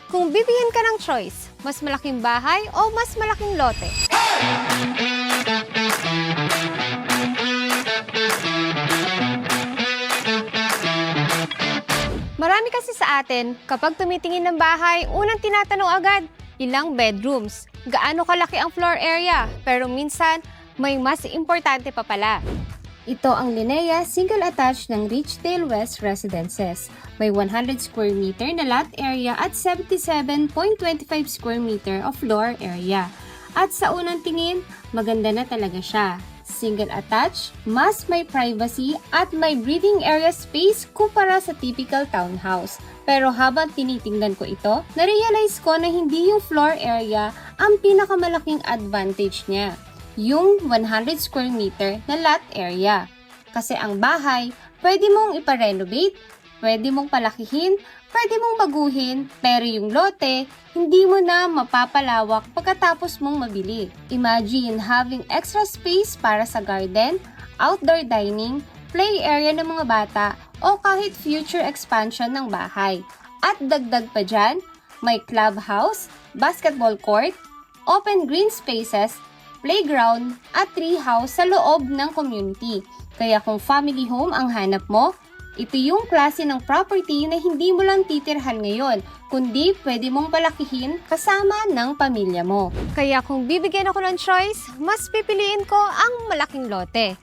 Kung bibigyan ka ng choice, mas malaking bahay o mas malaking lote? Marami kasi sa atin, kapag tumitingin ng bahay, unang tinatanong agad, ilang bedrooms, gaano kalaki ang floor area, pero minsan, may mas importante pa pala. Ito ang Linea Single Attached ng Ridgedale West Residences. May 100 square meter na lot area at 77.25 square meter of floor area. At sa unang tingin, maganda na talaga siya. Single attached, mas may privacy at may breathing area space kumpara sa typical townhouse. Pero habang tinitingnan ko ito, narealize ko na hindi yung floor area ang pinakamalaking advantage niya. Yung 100 square meter na lot area. Kasi ang bahay, pwede mong iparenovate, pwede mong palakihin, pwede mong baguhin, pero yung lote, hindi mo na mapapalawak pagkatapos mong mabili. Imagine having extra space para sa garden, outdoor dining, play area ng mga bata, o kahit future expansion ng bahay. At dagdag pa dyan, may clubhouse, basketball court, open green spaces, playground, at treehouse sa loob ng community. Kaya kung family home ang hanap mo, ito yung klase ng property na hindi mo lang titirhan ngayon, kundi pwede mong palakihin kasama ng pamilya mo. Kaya kung bibigyan ako ng choice, mas pipiliin ko ang malaking lote.